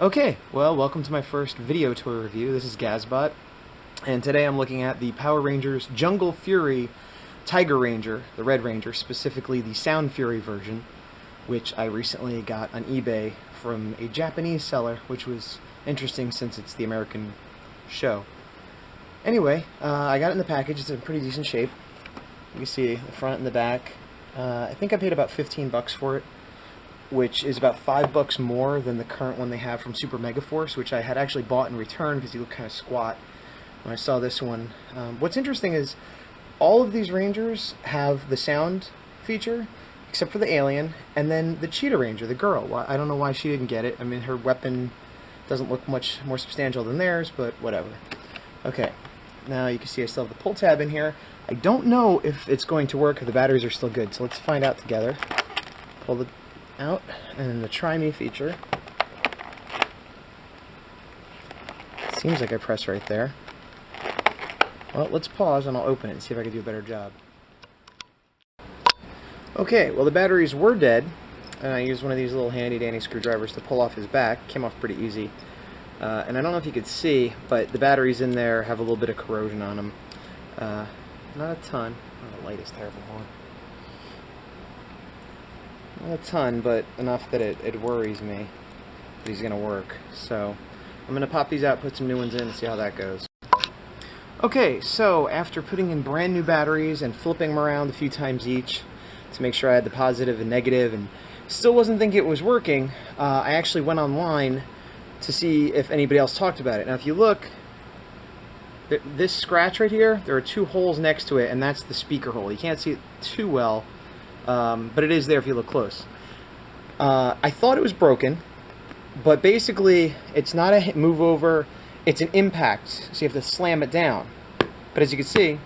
Okay, well, welcome to my first video tour review. This is Gazbot, and today I'm looking at the Power Rangers Jungle Fury Tiger Ranger, the Red Ranger, specifically the Sound Fury version, which I recently got on eBay from a Japanese seller, which was interesting since it's the American show. Anyway, I got it in the package. It's in pretty decent shape. You can see the front and the back. I think I paid about 15 bucks for it, which is about $5 more than the current one they have from Super Megaforce, which I had actually bought in return because he looked kind of squat when I saw this one. What's interesting is all of these Rangers have the sound feature, except for the alien, and then the Cheetah Ranger, the girl. I don't know why she didn't get it. I mean, her weapon doesn't look much more substantial than theirs, but whatever. Okay, now you can see I still have the pull tab in here. I don't know if it's going to work if the batteries are still good, so let's find out together. Pull the out, and then the Try Me feature. Seems like I press right there. Well, let's pause and I'll open it and see if I can do a better job. Okay, well the batteries were dead, and I used one of these little handy-dandy screwdrivers to pull off his back. Came off pretty easy. And I don't know if you could see, but the batteries in there have a little bit of corrosion on them. Not a ton. Oh, the light is terrible. Hold on. Not a ton, but enough that it worries me that he's going to work. So I'm going to pop these out, put some new ones in, and see how that goes. Okay, so after putting in brand new batteries and flipping them around a few times each to make sure I had the positive and negative and still wasn't thinking it was working, I actually went online to see if anybody else talked about it. Now if you look, this scratch right here, there are two holes next to it, and that's the speaker hole. You can't see it too well, but it is there if you look close. I thought it was broken, but basically it's not a move over, it's an impact, so you have to slam it down. But as you can see,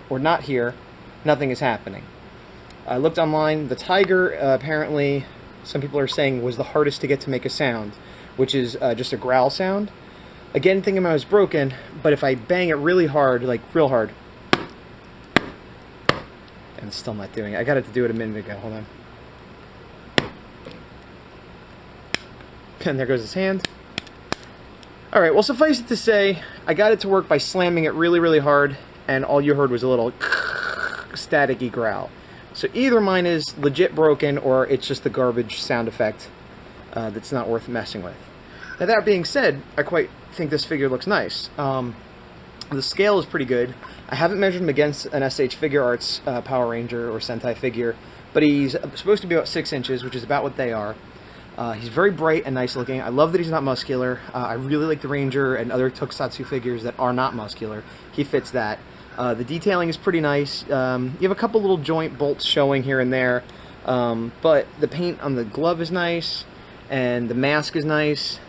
we're not here, nothing is happening. I looked online, the Tiger apparently, some people are saying, was the hardest to get to make a sound, which is just a growl sound. Again, thinking I was broken, but if I bang it really hard, like real hard, and still not doing it. I got it to do it a minute ago. Hold on. And there goes his hand. Alright, well, suffice it to say, I got it to work by slamming it really, really hard, and all you heard was a little staticky growl. So either mine is legit broken, or it's just the garbage sound effect that's not worth messing with. Now, that being said, I quite think this figure looks nice. The scale is pretty good. I haven't measured him against an SH Figure Arts Power Ranger or Sentai figure, but he's supposed to be about 6 inches, which is about what they are. He's very bright and nice looking. I love that he's not muscular. I really like the Ranger and other Tokusatsu figures that are not muscular. He fits that. The detailing is pretty nice. You have a couple little joint bolts showing here and there, but the paint on the glove is nice, and the mask is nice.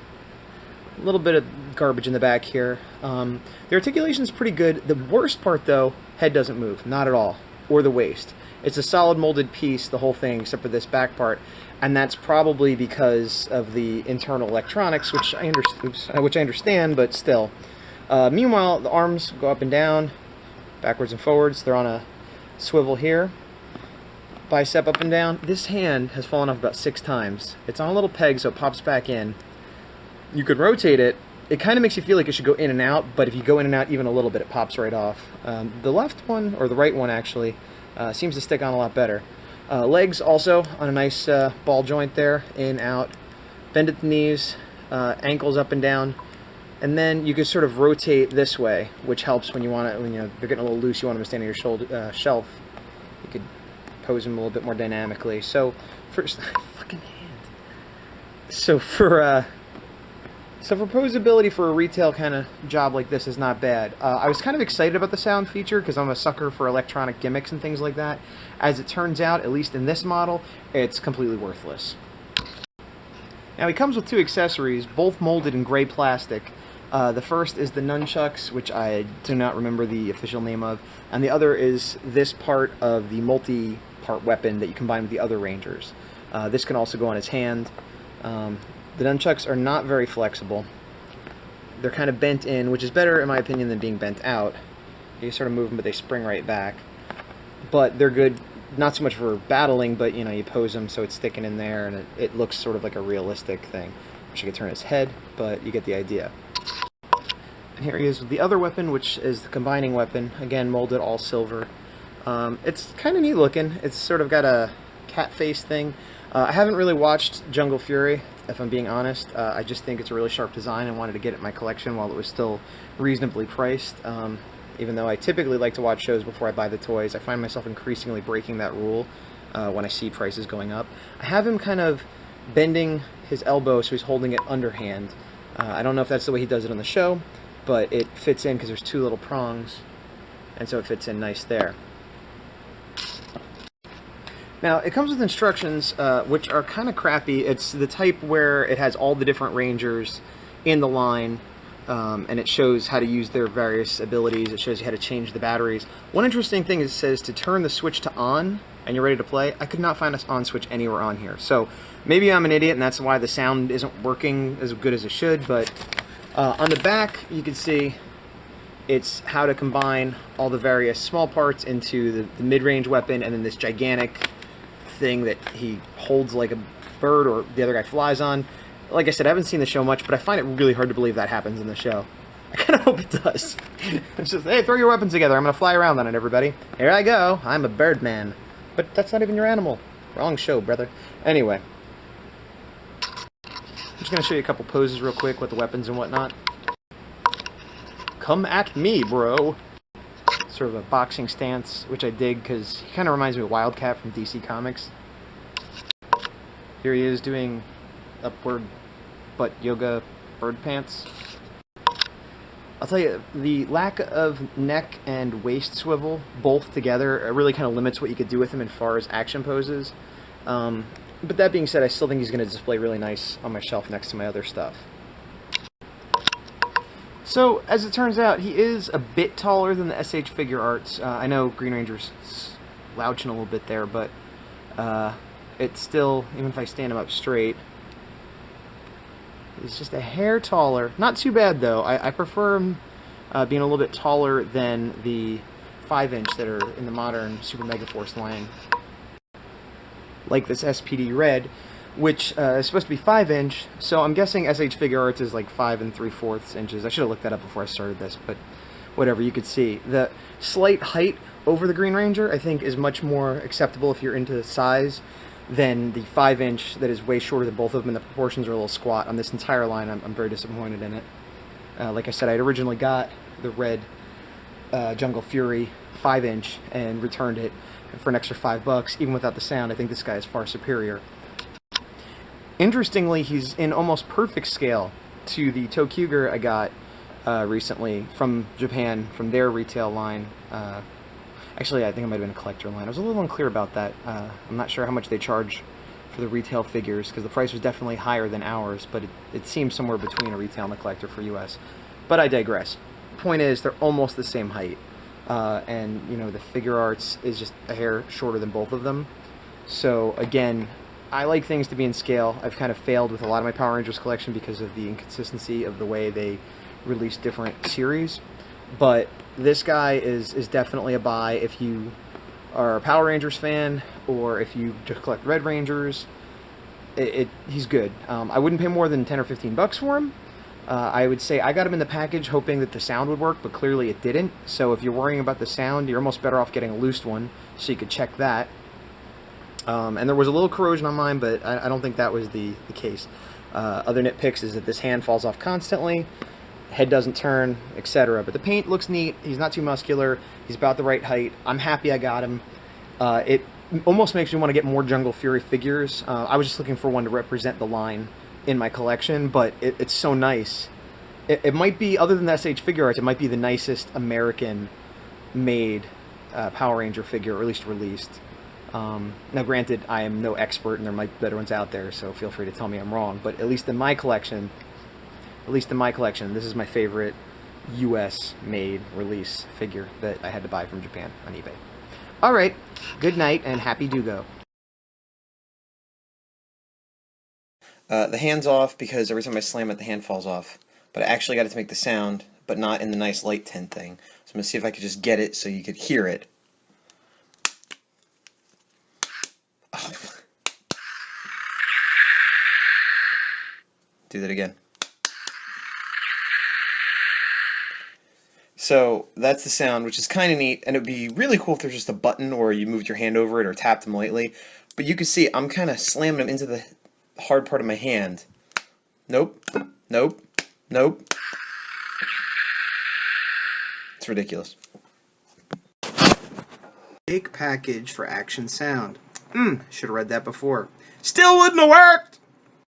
A little bit of garbage in the back here. The articulation is pretty good. The worst part, though, head doesn't move. Not at all. Or the waist. It's a solid molded piece, the whole thing, except for this back part. And that's probably because of the internal electronics, which I understand, but still. Meanwhile, the arms go up and down, backwards and forwards. They're on a swivel here. Bicep up and down. This hand has fallen off about 6 times. It's on a little peg, so it pops back in. You could rotate it. It kind of makes you feel like it should go in and out, but if you go in and out even a little bit, it pops right off. The left one, or the right one actually, seems to stick on a lot better. Legs also on a nice ball joint there, in, out. Bend at the knees, ankles up and down. And then you can sort of rotate this way, which helps when you want to, when they're getting a little loose, you want them to stand on your shoulder, shelf. You could pose them a little bit more dynamically. So, for fucking hand. So for posability for a retail kind of job like this is not bad. I was kind of excited about the sound feature because I'm a sucker for electronic gimmicks and things like that. As it turns out, at least in this model, it's completely worthless. Now he comes with 2 accessories, both molded in gray plastic. The first is the nunchucks, which I do not remember the official name of, and the other is this part of the multi-part weapon that you combine with the other Rangers. This can also go on his hand. The nunchucks are not very flexible. They're kind of bent in, which is better, in my opinion, than being bent out. You sort of move them, but they spring right back. But they're good, not so much for battling, but, you know, you pose them so it's sticking in there, and it looks sort of like a realistic thing. Wish I could turn his head, but you get the idea. And here he is with the other weapon, which is the combining weapon. Again, molded all silver. It's kind of neat looking. It's sort of got a cat face thing. I haven't really watched Jungle Fury, if I'm being honest. I just think it's a really sharp design and wanted to get it in my collection while it was still reasonably priced. Even though I typically like to watch shows before I buy the toys, I find myself increasingly breaking that rule when I see prices going up. I have him kind of bending his elbow so he's holding it underhand. I don't know if that's the way he does it on the show, but it fits in because there's two little prongs, and so it fits in nice there. Now, it comes with instructions, which are kind of crappy. It's the type where it has all the different Rangers in the line, and it shows how to use their various abilities. It shows you how to change the batteries. One interesting thing is it says to turn the switch to on, and you're ready to play. I could not find an on switch anywhere on here. So maybe I'm an idiot, and that's why the sound isn't working as good as it should, but on the back, you can see it's how to combine all the various small parts into the mid-range weapon, and then this gigantic thing that he holds like a bird or the other guy flies on. Like I said, I haven't seen the show much, but I find it really hard to believe that happens in the show. I kind of hope it does. It's just, hey, throw your weapons together. I'm going to fly around on it, everybody. Here I go. I'm a birdman. But that's not even your animal. Wrong show, brother. Anyway. I'm just going to show you a couple poses real quick with the weapons and whatnot. Come at me, bro. Sort of a boxing stance, which I dig because he kind of reminds me of Wildcat from DC Comics. Here he is doing upward butt yoga bird pants. I'll tell you, the lack of neck and waist swivel, both together, really kind of limits what you could do with him as far as action poses. But that being said, I still think he's going to display really nice on my shelf next to my other stuff. So, as it turns out, he is a bit taller than the SH Figure Arts. I know Green Ranger's slouching a little bit there, but it's still, even if I stand him up straight, he's just a hair taller. Not too bad, though. I prefer him being a little bit taller than the 5-inch that are in the modern Super Mega Force line. Like this SPD Red, which is supposed to be 5-inch, so I'm guessing SH Figure Arts is like 5 3/4 inches. I should have looked that up before I started this, but whatever, you could see. The slight height over the Green Ranger, I think, is much more acceptable if you're into size than the 5-inch that is way shorter than both of them, and the proportions are a little squat. On this entire line, I'm very disappointed in it. Like I said, I had originally got the red Jungle Fury 5-inch and returned it for an extra $5, even without the sound. I think this guy is far superior. Interestingly, he's in almost perfect scale to the Tokuger I got recently from Japan, from their retail line. Actually, I think it might have been a collector line. I was a little unclear about that. I'm not sure how much they charge for the retail figures, because the price was definitely higher than ours, but it seems somewhere between a retail and a collector for US. But I digress. Point is, they're almost the same height. And, you know, the Figure Arts is just a hair shorter than both of them. So, again, I like things to be in scale. I've kind of failed with a lot of my Power Rangers collection because of the inconsistency of the way they release different series. But this guy is definitely a buy if you are a Power Rangers fan, or if you just collect Red Rangers. He's good. I wouldn't pay more than 10 or 15 bucks for him. I would say I got him in the package hoping that the sound would work, but clearly it didn't. So if you're worrying about the sound, you're almost better off getting a loosed one, so you could check that. And there was a little corrosion on mine, but I don't think that was the case. Other nitpicks is that this hand falls off constantly, head doesn't turn, etc. But the paint looks neat. He's not too muscular. He's about the right height. I'm happy I got him. It almost makes me want to get more Jungle Fury figures. I was just looking for one to represent the line in my collection, but it's so nice. It might be, other than the SH Figure Arts, it might be the nicest American-made Power Ranger figure, or at least released. Now, granted, I am no expert, and there might be better ones out there, so feel free to tell me I'm wrong. But at least in my collection, this is my favorite U.S.-made release figure that I had to buy from Japan on eBay. All right, good night, and happy do-go. The hand's off because every time I slam it, the hand falls off. But I actually got it to make the sound, but not in the nice light tint thing. So I'm going to see if I could just get it so you could hear it. Oh. Do that again. So that's the sound, which is kind of neat, and it would be really cool if there's just a button or you moved your hand over it or tapped them lightly. But you can see I'm kind of slamming them into the hard part of my hand. Nope, nope, nope. It's ridiculous. Big package for action sound. Should have read that before. Still wouldn't have worked!